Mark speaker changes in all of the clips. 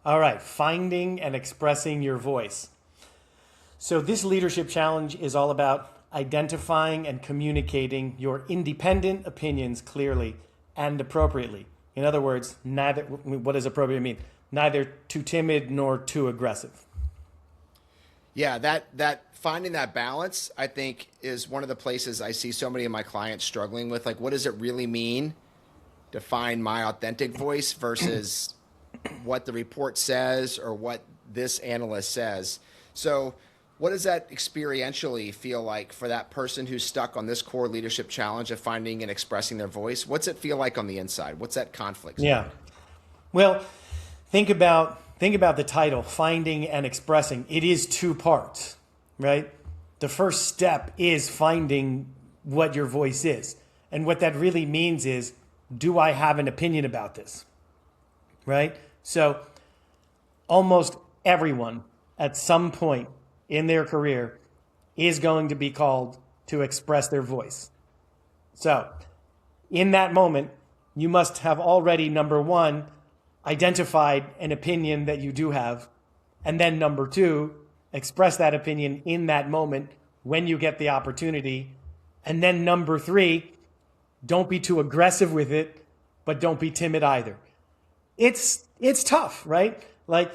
Speaker 1: All right, finding and expressing your voice. So this leadership challenge is all about identifying and communicating your independent opinions clearly and appropriately. In other words, neither, what does appropriate mean? Neither too timid nor too aggressive.
Speaker 2: Yeah, that finding that balance, I think, is one of the places I see so many of my clients struggling with. Like, what does it really mean to find my authentic voice versus what the report says or what this analyst says? So, what does that experientially feel like for that person who's stuck on this core leadership challenge of finding and expressing their voice? What's it feel like on the inside? What's that conflict
Speaker 1: Yeah.
Speaker 2: zone?
Speaker 1: Well, think about the title, finding and expressing. It is two parts, right? The first step is finding what your voice is. And what that really means is, do I have an opinion about this? Right? So almost everyone at some point in their career is going to be called to express their voice. So in that moment, you must have already, number one, identified an opinion that you do have. And then number two, express that opinion in that moment when you get the opportunity. And then number three, don't be too aggressive with it, but don't be timid either. It's tough, right? Like,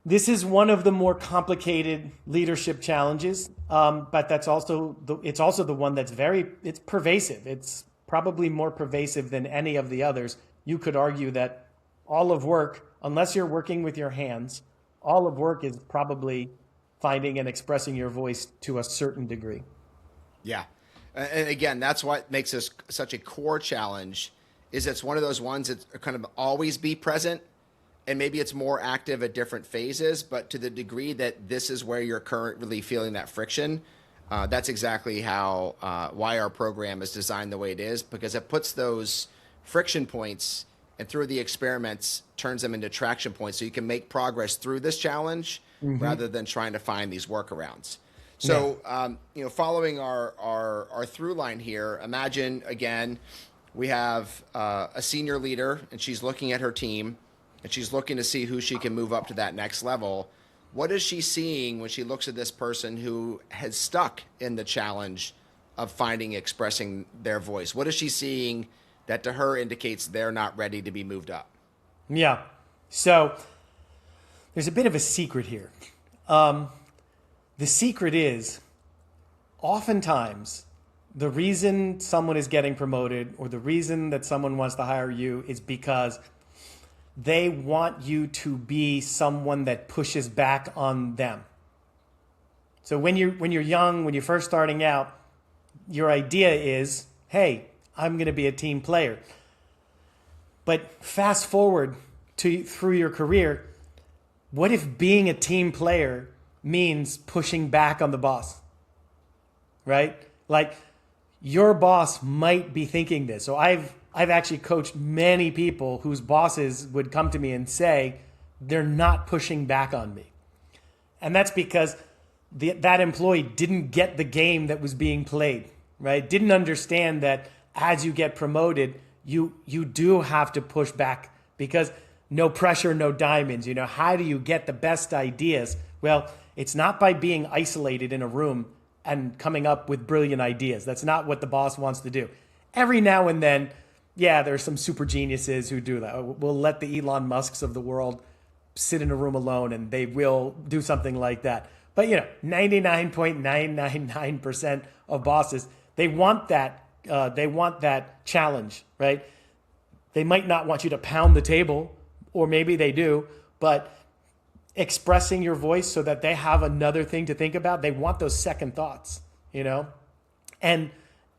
Speaker 1: this is one of the more complicated leadership challenges, but it's also the one that's it's pervasive. It's probably more pervasive than any of the others. You could argue that all of work, unless you're working with your hands, all of work is probably finding and expressing your voice to a certain degree.
Speaker 2: Yeah. And again, that's what makes this such a core challenge is it's one of those ones that kind of always be present, and maybe it's more active at different phases, but to the degree that this is where you're currently feeling that friction, that's exactly why our program is designed the way it is, because it puts those friction points and through the experiments turns them into traction points so you can make progress through this challenge rather than trying to find these workarounds. So, following our through line here, imagine, again, we have a senior leader, and she's looking at her team, and she's looking to see who she can move up to that next level. What is she seeing when she looks at this person who has stuck in the challenge of finding, expressing their voice? What is she seeing that to her indicates they're not ready to be moved up?
Speaker 1: Yeah. So there's a bit of a secret here. The secret is oftentimes the reason someone is getting promoted or the reason that someone wants to hire you is because they want you to be someone that pushes back on them. So when you're young, when you're first starting out, your idea is, hey, I'm going to be a team player. But fast forward through your career, what if being a team player means pushing back on the boss? Right? Like, your boss might be thinking this. So I've actually coached many people whose bosses would come to me and say they're not pushing back on me. And that's because that employee didn't get the game that was being played, right? Didn't understand that as you get promoted, you do have to push back because no pressure, no diamonds. How do you get the best ideas? Well, it's not by being isolated in a room and coming up with brilliant ideas. That's not what the boss wants to do. Every now and then, yeah, there's some super geniuses who do that. We'll let the Elon Musks of the world sit in a room alone and they will do something like that. But 99.999% of bosses, they want that challenge, right? They might not want you to pound the table, or maybe they do, but expressing your voice so that they have another thing to think about. They want those second thoughts, and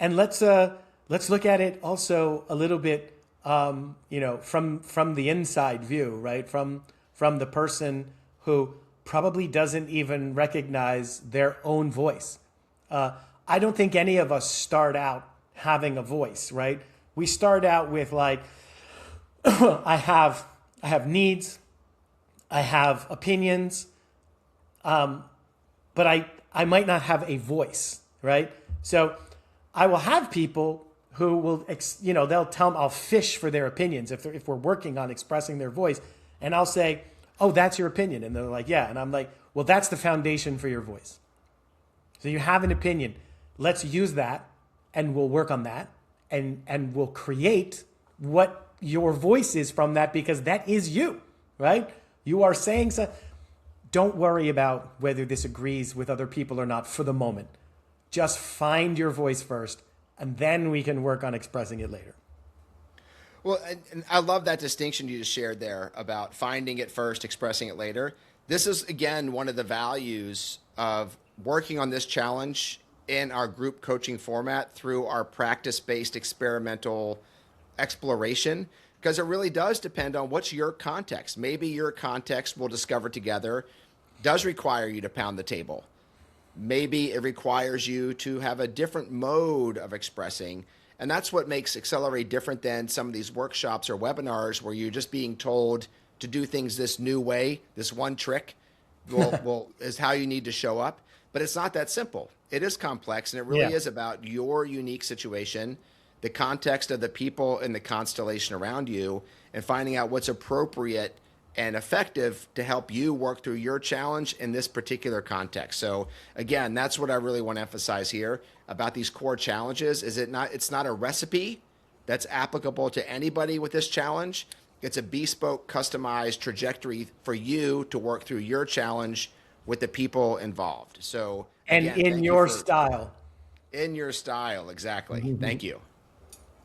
Speaker 1: let's look at it also a little bit, from the inside view, right? From the person who probably doesn't even recognize their own voice. I don't think any of us start out having a voice, right? We start out with like, I have needs, I have opinions, but I might not have a voice, right? So I will have people who will, they'll tell them, I'll fish for their opinions if we're working on expressing their voice. And I'll say, oh, that's your opinion. And they're like, yeah. And I'm like, well, that's the foundation for your voice. So you have an opinion. Let's use that and we'll work on that and we'll create what your voice is from that, because that is you, right? You are saying so. Don't worry about whether this agrees with other people or not for the moment. Just find your voice first, and then we can work on expressing it later.
Speaker 2: Well, and I love that distinction you just shared there about finding it first, expressing it later. This is, again, one of the values of working on this challenge in our group coaching format through our practice-based experimental exploration, because it really does depend on what's your context. Maybe your context, we'll discover together, does require you to pound the table. Maybe it requires you to have a different mode of expressing. And that's what makes Accelerate different than some of these workshops or webinars where you're just being told to do things this new way, this one trick is how you need to show up. But it's not that simple. It is complex, and it really is about your unique situation, the context of the people and the constellation around you, and finding out what's appropriate and effective to help you work through your challenge in this particular context. So again, that's what I really want to emphasize here about these core challenges. It's not a recipe that's applicable to anybody with this challenge. It's a bespoke, customized trajectory for you to work through your challenge with the people involved. So
Speaker 1: and
Speaker 2: again,
Speaker 1: in your style.
Speaker 2: In your style, exactly. Thank you.